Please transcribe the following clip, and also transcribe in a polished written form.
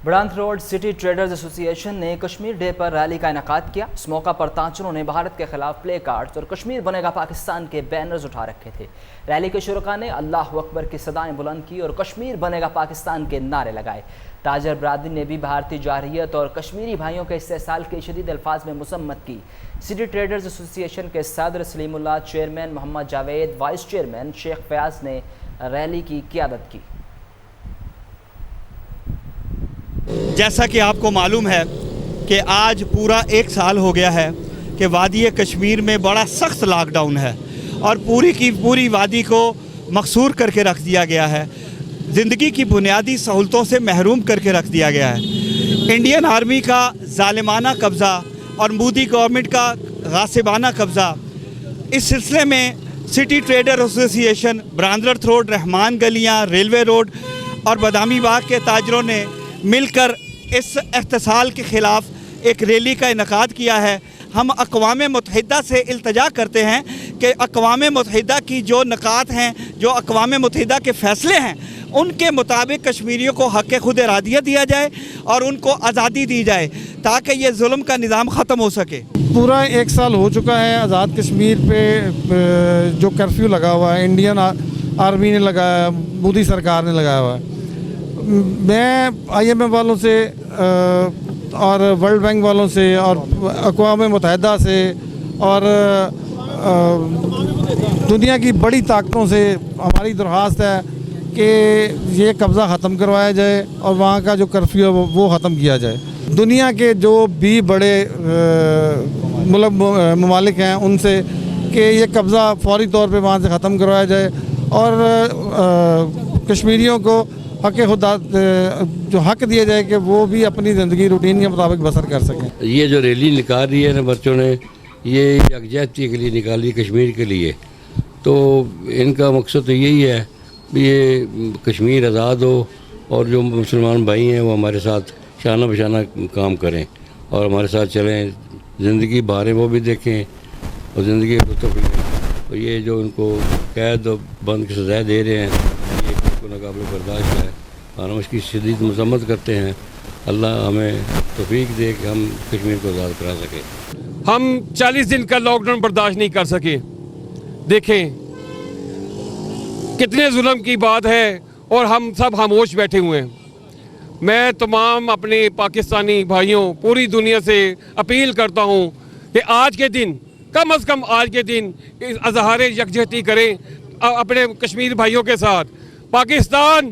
برانتھ road city traders ایسوسی ایشن نے کشمیر ڈے پر ریلی کا انعقاد کیا۔ اس موقع پر تاجروں نے بھارت کے خلاف پلے کارڈز اور کشمیر بنے گا پاکستان کے بینرز اٹھا رکھے تھے۔ ریلی کے شرکاء نے اللہ اکبر کی صدائیں بلند کی اور کشمیر بنے گا پاکستان کے نعرے لگائے۔ تاجر برادری نے بھی بھارتی جارحیت اور کشمیری بھائیوں کے استحصال کی شدید الفاظ میں مذمت کی۔ سٹی ٹریڈرز ایسوسی ایشن کے صدر سلیم اللہ، چیئرمین محمد جاوید، وائس چیئرمین شیخ فیاض نے ریلی کی قیادت کی۔ جیسا کہ آپ کو معلوم ہے کہ آج پورا 1 سال ہو گیا ہے کہ وادی کشمیر میں بڑا سخت لاک ڈاؤن ہے اور پوری کی پوری وادی کو مقصور کر کے رکھ دیا گیا ہے، زندگی کی بنیادی سہولتوں سے محروم کر کے رکھ دیا گیا ہے۔ انڈین آرمی کا ظالمانہ قبضہ اور مودی گورنمنٹ کا غاصبانہ قبضہ، اس سلسلے میں سٹی ٹریڈر ایسوسی ایشن، برانتھ روڈ، رحمان گلیاں، ریلوے روڈ اور بادامی باغ کے تاجروں نے مل کر اس احتسال کے خلاف ایک ریلی کا انعقاد کیا ہے۔ ہم اقوام متحدہ سے التجا کرتے ہیں کہ اقوام متحدہ کی جو نکات ہیں، جو اقوام متحدہ کے فیصلے ہیں، ان کے مطابق کشمیریوں کو حق خود ارادیت دیا جائے اور ان کو آزادی دی جائے تاکہ یہ ظلم کا نظام ختم ہو سکے۔ پورا 1 سال ہو چکا ہے آزاد کشمیر پہ جو کرفیو لگا ہوا ہے، انڈین آرمی نے لگایا، مودی سرکار نے لگایا ہوا ہے۔ میں IMF والوں سے اور ورلڈ بینک والوں سے اور اقوام متحدہ سے اور دنیا کی بڑی طاقتوں سے ہماری درخواست ہے کہ یہ قبضہ ختم کروایا جائے اور وہاں کا جو کرفیو ہے وہ ختم کیا جائے۔ دنیا کے جو بھی بڑے ممالک ہیں ان سے کہ یہ قبضہ فوری طور پہ وہاں سے ختم کروایا جائے اور کشمیریوں کو حق خدا جو حق دیا جائے کہ وہ بھی اپنی زندگی روٹین کے مطابق بسر کر سکیں۔ یہ جو ریلی نکال رہی ہے نا بچوں نے، یہ یکجہتی کے لیے نکالی، کشمیر کے لیے، تو ان کا مقصد تو یہی ہے کہ یہ کشمیر آزاد ہو اور جو مسلمان بھائی ہیں وہ ہمارے ساتھ شانہ بشانہ کام کریں اور ہمارے ساتھ چلیں، زندگی بہاریں وہ بھی دیکھیں اور زندگی لطف لیں۔ اور یہ جو ان کو قید و بند کی سزائیں دے رہے ہیں ناقابل برداشت ہے اور ہم اس کی شدید مذمت کرتے ہیں۔ اللہ ہمیں توفیق دے کہ ہم کشمیر کو آزاد کرا سکیں۔ ہم 40 دن کا لاک ڈاؤن برداشت نہیں کر سکے۔ دیکھیں کتنے ظلم کی بات ہے اور ہم سب خاموش بیٹھے ہوئے ہیں۔ میں تمام اپنے پاکستانی بھائیوں، پوری دنیا سے اپیل کرتا ہوں کہ آج کے دن، کم از کم آج کے دن اظہار یکجہتی کریں اپنے کشمیر بھائیوں کے ساتھ۔ پاکستان